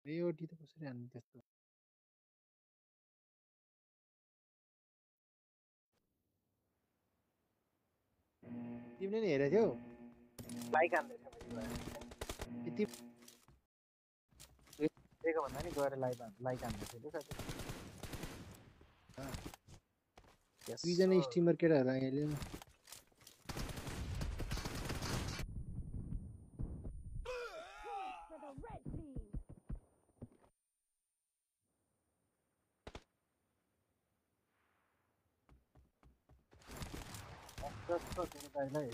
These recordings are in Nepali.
एओटी त कसरी हान्नु त्यस्तो तिमीले नि हेरेको थियौ लाइक हान्दै थियो मैले गएर यति दिएको भन्दा नि गएर लाइक हान्दै थियो कि साथी दुईजना स्ट्रिमर केटाहरू आइहाल्यो नि For the red team. जस्तो तिमी दाइलाई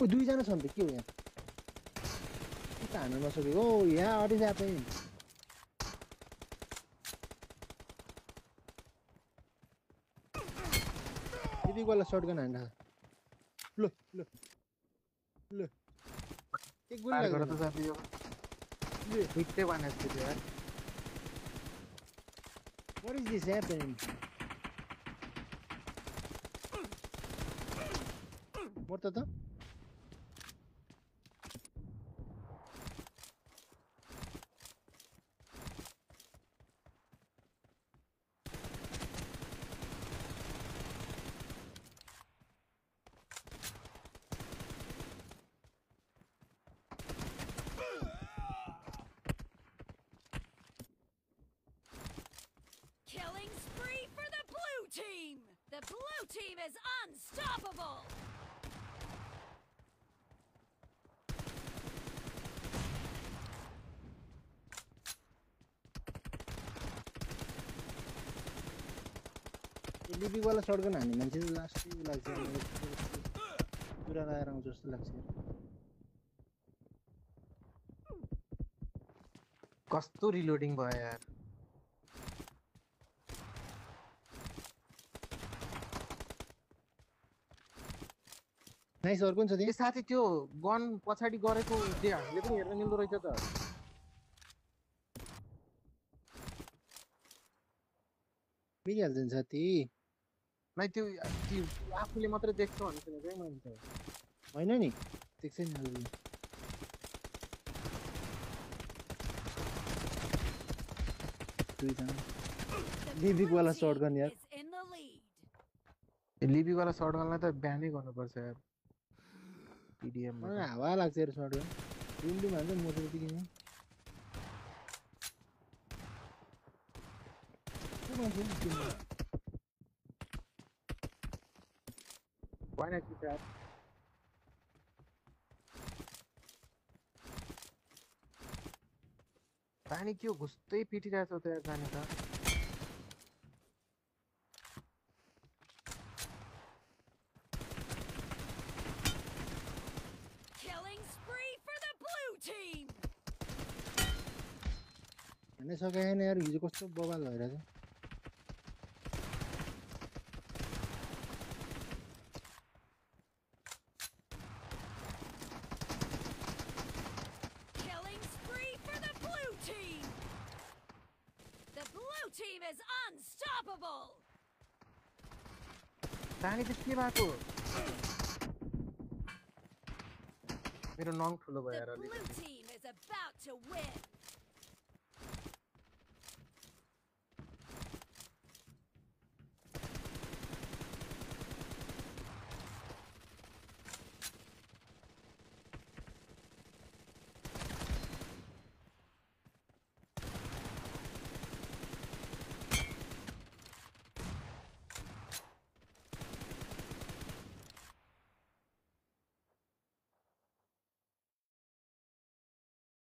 ओ दुईजना छन् त के हो यहाँ के त हान्नु नसकेको ओ यहाँ अरे जापै यति बेला सर्टगन हान्दा ल ल ल एक गोली पार गर लाग्दैन त साथी यो फिट्टै बनाएको थियो यार What is this happening? मर्छ त Killing spree for the blue team. The blue team is unstoppable. लिपिक वाला सर्टगन हान्ने मान्छे लास्टै लाग्छ पुरा लगाएर आउँछ जस्तो लाग्छ कस्तो रिलोडिङ भयो यार नाइस अर्को नि छ ए त्यहाँ साथी त्यो गन पछाडि गरेको त्यो हामीले पनि हेर्न मिल्दो रहेछ त मिलिहाल्छ नि साथी नै त्यो आफूले मात्रै देख्छ भन्ने सुनेको है मैले त होइन नि देख्छ नि अरूले दुईजना The लिपिक blue वाला team सर्टगन यार is in the lead. लिबीवाला सर्टगनलाई त ब्यानै गर्नुपर्छ यार टिडिएमबाट मलाई हावा लाग्छ यार सर्टगन डुमडुम हान्छ मोटर त्यतिकै नि को मान्छे नि टिममा भएन कि यार पानी के हो घुस्दै पिटिरहेछ त यार जाने त Killing spree for the blue team. हान्नै सकेन यार हिजो कस्तो बवाल भइरहेछ Killing spree for the blue team. The blue team is unstoppable. पानी त के भएको मेरो नङ ठुलो भयो यार The अलिकति blue team is about to win.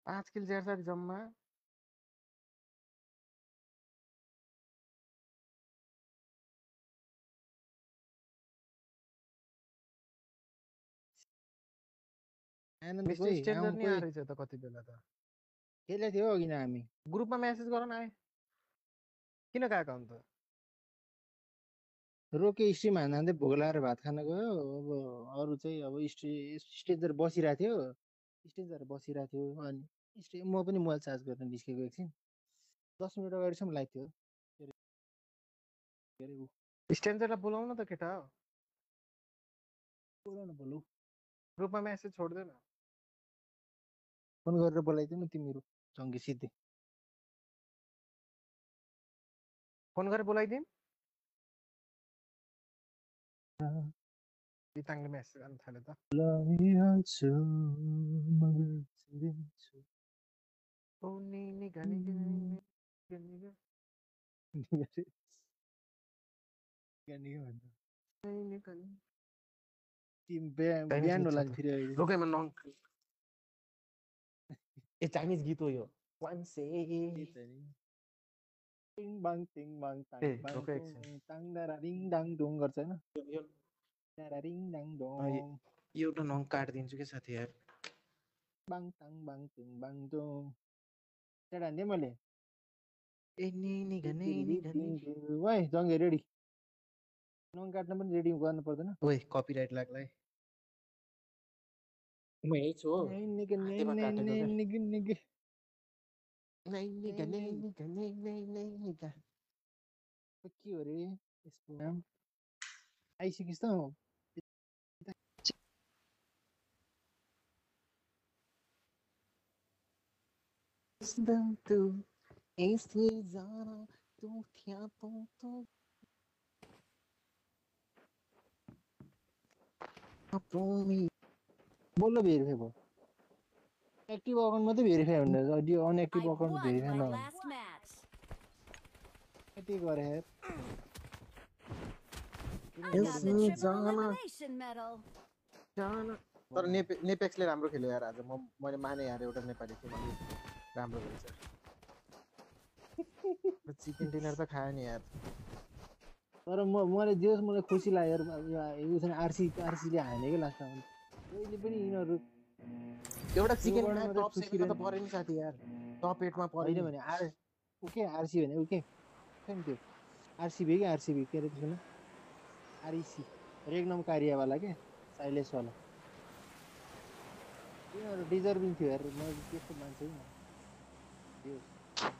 पाँच किल जेर साथी जम्मा आनन्द मिस्टर कोही स्टेन्जर नि कोही आएछ त कति बेला त खेलेको थियो अघि न हामी ग्रुपमा मेसेज गर न आए किन गएको अन्त रोके स्ट्रिम हान्दा हान्दै भोक लाएर भात खान गयो अब अरू चाहिँ अब स्टेजर बसिरहेको थियो स्टेजर बसिरहेको थियो अनि म पनि मोबाइल चार्ज गर्न निस्केको एकछिन 10 मिनट अगाडिसम्म लाइक थियो के अरे ऊ स्टेन्जरलाई बोलाउन त केटा बोलाउन बोलौ ग्रुपमा मेसेज छोड्दैन फोन गरेर बोलाइदिउ न तिमीहरू जङ्गी सिधै फोन गरेर बोलाइदिउँ दिताङले मेसेज गर्न थाल्यो त लगिहाल्छु मगर छिरिन्छु ओ नि गनी टिम बिहान होला नि फेरि अहिले रोकेमा नङ ए चाइनिज गीत हो यो वान से टिङ बाङ ताङ ए, बाङ रोकै टुङ एकछिन। ताङ डारा रिङ डाङ डुङ गर्छ होइन यो डारा रिङ डाङ डुङ एउटा नङ काटिदिन्छु के साथी यार बाङ ताङ बाङ टुङ बाङ डुङ त्यहाँ हान्दिएँ मैले ए नि गने वाइ जङ्गे रेडी नङ काट्न पनि रेडी गर्नु पर्दैन ओए कपिराइट लाग्ला है म यही छु हो हातेमा काटेको क्या के हो रे यसको नाम आइसकिस् त बोल्न भेरिफाई भयो एक्टिभ अकाउन्ट मात्रै भेरिफाई हुँदो रहेछ त्यो अनएक्टिभ I account won verify my नहुने last match. यति गरे यार I got the triple elimination medal. तर नेपेक्सले राम्रो खेल्यो यार आज मैले माने यार एउटा नेपाली टिम राम्रो खेल्छ चिकन डिनर त खायो नि यार तर मलाई जे होस् मलाई खुसी लाग्यो यार यो आरसीले हानेकै लाग्छ मलाई जहिले पनि यिनीहरू एउटा चिकन योबाट मात्रै टप खुसी 7 मा त परे नि साथी यार टप 8 मा परे होइन भने ओके आरसी भने ओके खै नि त्यो आरसीबी के आरसीबी के अरे त्यसको नाम आरइसी रेगनम कारियावाला के साइलेसवाला यिनीहरू डिजर्भिङ थियो यार मैले त्यस्तो मान्छे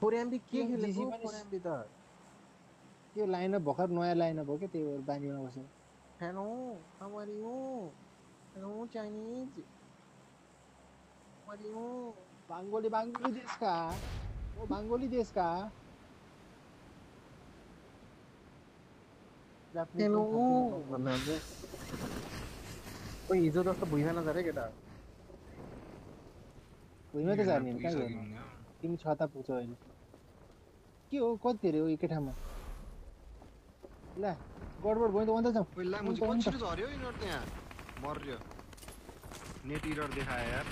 फोरएमबी के खेलेको जीसी पनि फोरएमबी त त्यो लाइनअप भर्खर नयाँ लाइनअप हो क्या त्यही भएर बानीमा बसेर hello how are you hello Chinese how are you बांगोली देश का वो बांगोली देश का हेलो भन्नुहुन्छ ओइ हिजो जस्तो भुइँमा नझरे केटा भुइँमा त जाने नि कहाँ गर्नु तिमी छता पुग्छौ अहिले के हो कति धेरै हो एकै ठाउँमा ल गडबड भयो त अन्त जाऊ पहिला मुझे पछि झर्यो यिनीहरु त्यहाँ मर्यो नेट एरर देखायो यार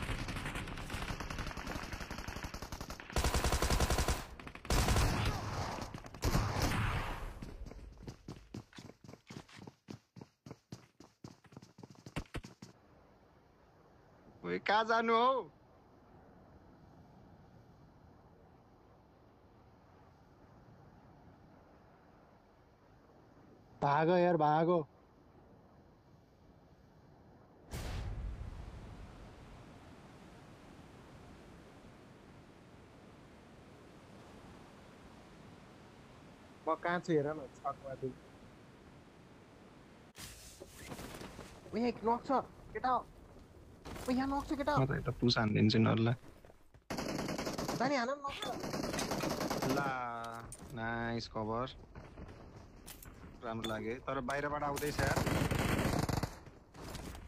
ओए कहाँ जानु हौ भागो यार भागो म कहाँ छु हेर न छकमा छु ओइ एक नक छ केटा ओइ यहाँ नक छ केटा म त एउटा पुस हान्दिन्छु नल्ला जानी हान नक छ ला नाइस कभर राम्रो लाग्यो तर बाहिरबाट आउँदैछ यार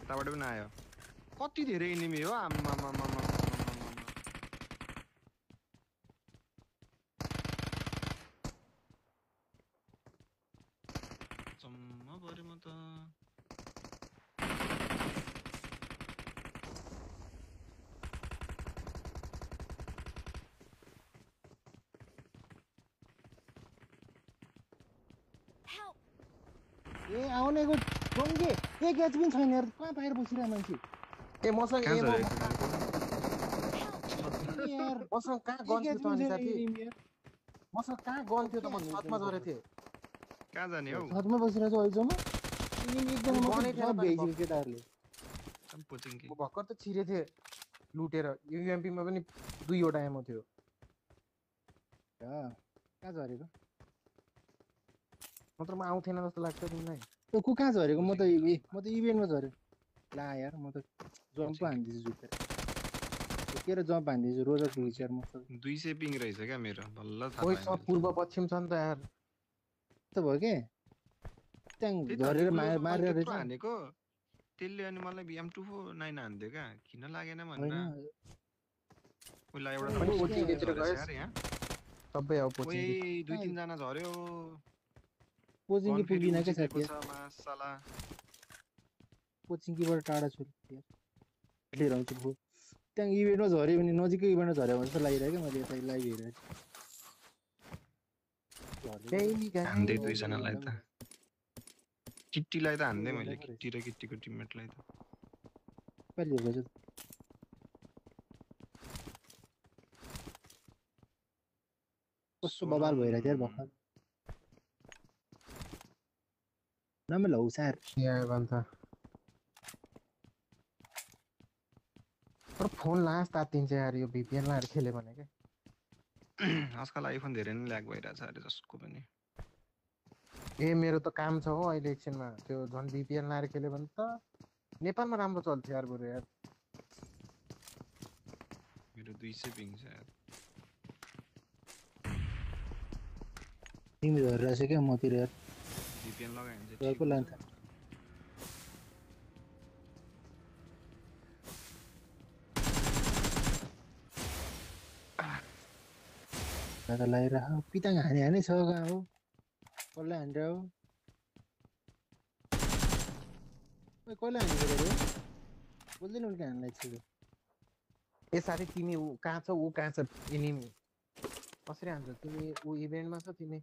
यताबाट पनि आयो कति धेरै एनिमी हो आम्मा जम्मा परे म त Help! ए आउनेको जङ्गे एक एच पनि छैन यार कहाँ बाहिर बसिरहेको मान्छे ए मसँग कहाँ ए झरेको ए यार मसँग कहाँ एक गन एच थियो त पनि अनि छैन साथी एनिमी यार मसँग कहाँ गन थियो त म छतमा झरे थिएँ कहाँ जाने हौ छतमा बसिरहेको छु अहिलेसम्म एनिमी एकजना अनि मात्रै गनै सब थिएन भ्याइसक्यो केटाहरूले पोचिङकी म भर्खर त छिरे थिएँ लुटेर युएमपी मा पनि 2 वटा एमो थियो कहाँ झरेको नत्र म आउँथेन जस्तो लाग्छ तिमीलाई त्यो को कहाँ झरेको म त इभेन्टमा झरेँ ला यार म त जम्प हान्दिछु झुकेर के र जम्प हान्दिन्छु रोजक फिचर म त 200 पिङ रहेछ क्या मेरो बल्ल थाहा ओइ पाएँ सब मैले। पूर्व पश्चिम छ नि त यार भयो के त्यहाँ त्यही त झरेर उसले मैले मारेर त्यत्रो रहेछ हानेको त्यसले अनि मलाई M249 हान्दियो क्या किन लागेन भनेर होइन उसलाई एउटा खोइ त अनि उसको पोचिङ कोचिङतिर झरेछ गएस् यार यहाँ सबै अब ओइ कोचिङ 2-3 जना झर्यो कोचिङकै गन फेरि पुग्दिन क्या उछिटेको साथी छ मासाला कोचिङकीबाट टाढा छु लिएर आउँछु भो त्यहाँ इभेन्टमा झऱ्यो भने नजिकै इभेन्टमा झऱ्यो भने जस्तो लागिरहेको क्या मैले यता लाइभ हेरेर हान्दै दुईजनालाई त किट्टीलाई त हान्दै मैले किट्टी र किट्टीको टिममेटलाई त कस्तो बबाल भइरहेको थियो यार भर्खर नमेल हौ सार तर फोन लास्ट तातिन्छ यार यो VPN लाएर खेल्यो भने के आजकल आइफोन धेरै नै ल्याग भइरहेछ अरे जसको पनि ए मेरो त काम छ हो अहिले एकछिनमा त्यो झन् VPN लाएर खेल्यो भने त नेपालमा राम्रो चल्थ्यो यार बरु यार मेरो 200 पिङ छ यार तिमी झरेर छ क्या मतिर यार VPN लगायो भने चाहिँ गएको लान्छ दादा लागिरह पिताङ हाने छ कहाँ हो कसले हानेर हो कसले हानेको रे बोल्दैन उल्के हान्लाई छिटो ए साथी तिमी कहाँ छ ऊ कहाँ छ एनिमी कसरी हान्छ तिमी ऊ इभेन्टमा छ तिमी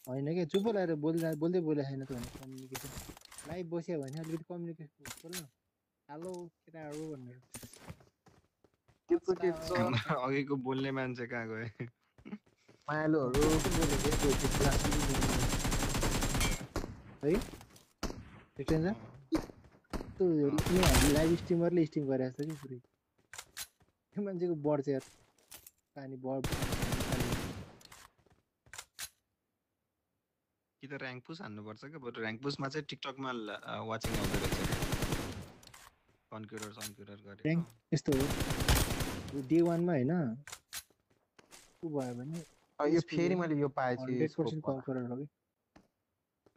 होइन क्या चुप लगाएर बोल्दै बोले छैन त भने कम्युनिकेसन लाइभ बस्यो भने अलिकति कम्युनिकेसन बोल्न हेलो केटाहरू भनेर अघिको बोल्ने मान्छे कहाँ गए मायालुहरू है एक्सचेन्ज लाइभ स्ट्रिमरले स्ट्रिम गरे जस्तो कि पुरै त्यो मान्छेको बढ्छ यार पानी बढ कि त र्याङ्क पुस हान्नुपर्छ क्या बरु र्याङ्क पुसमा चाहिँ टिकटकमा वाचिङ आउँदो रहेछ कन्क्युरर गरेको यस्तो हो डे 1 मा हैन उ भयो भने यो फेरि मैले यो पाएछु 100% कन्क्युरर हो कि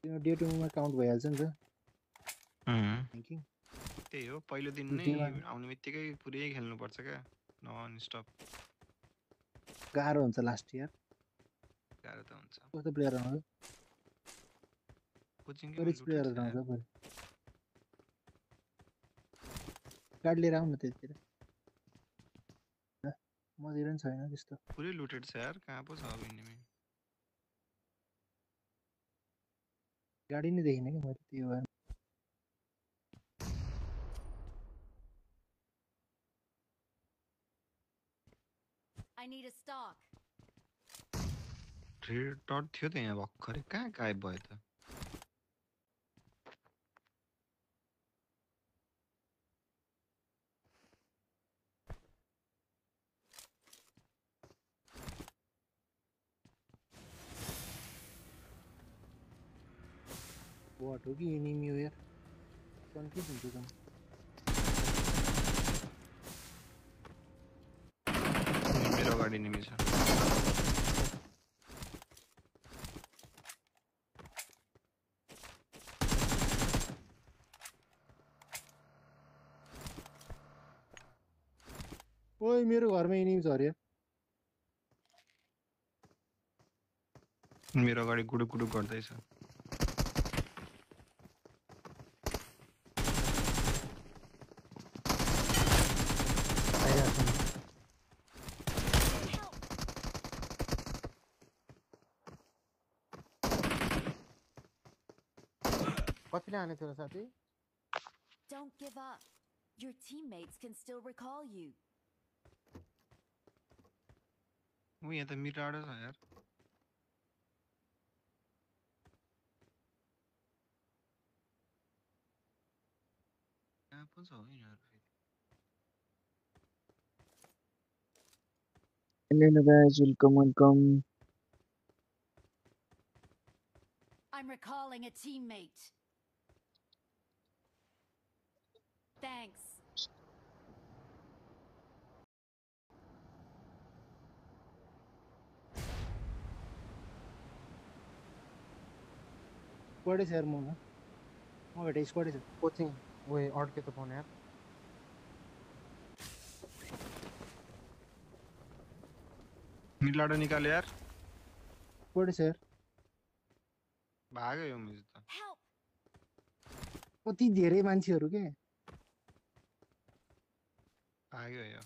त्यो डे 2 मा काउन्ट भइहाल्छ नि त त्यही हो पहिलो दिन नै आउने बित्तिकै पुरै खेल्नुपर्छ क्या नन स्टप गाह्रो हुन्छ लास्ट यार गाह्रो त हुन्छ कस्तो प्लेयर आउँछ कोचिङकै रिच प्लेयर आउँछ बरु गाडी लिएर आउँ न त्यतिर मतिर नि छैन त्यस्तो पुरै लुटेड छ यार कहाँ पो छ अब इनिमी गाडी नै देखिन कि मैले त्यो भएर I need a stock. Red dot थियो त यहाँ भर्खरै कहाँ गायब भयो त बट हो कि एनिमी हो यार कन्फ्युज हुन्छ त मेरो अगाडि एनिमी छ ओइ मेरो घरमा एनिमी छ अरे मेरो अगाडि गुडुक गुडुक गर्दैछ कतिले हाने थियो साथी Don't give up. Your teammates can still recall you. ऊ यहाँ त मिराडो छ यार कहाँ पो छ हो यिनीहरू फेरि Hello guys, welcome. I'm recalling a teammate. Thanks. Squad है सर मोगा बेटा स्क्वाड है सर कोचिंग ओए अड़ के तो फोन यार मिलाडो निकाल यार स्क्वाड है सर भाग्यो यो मिस त Help! कति धेरै मान्छेहरू के भाग्यो यो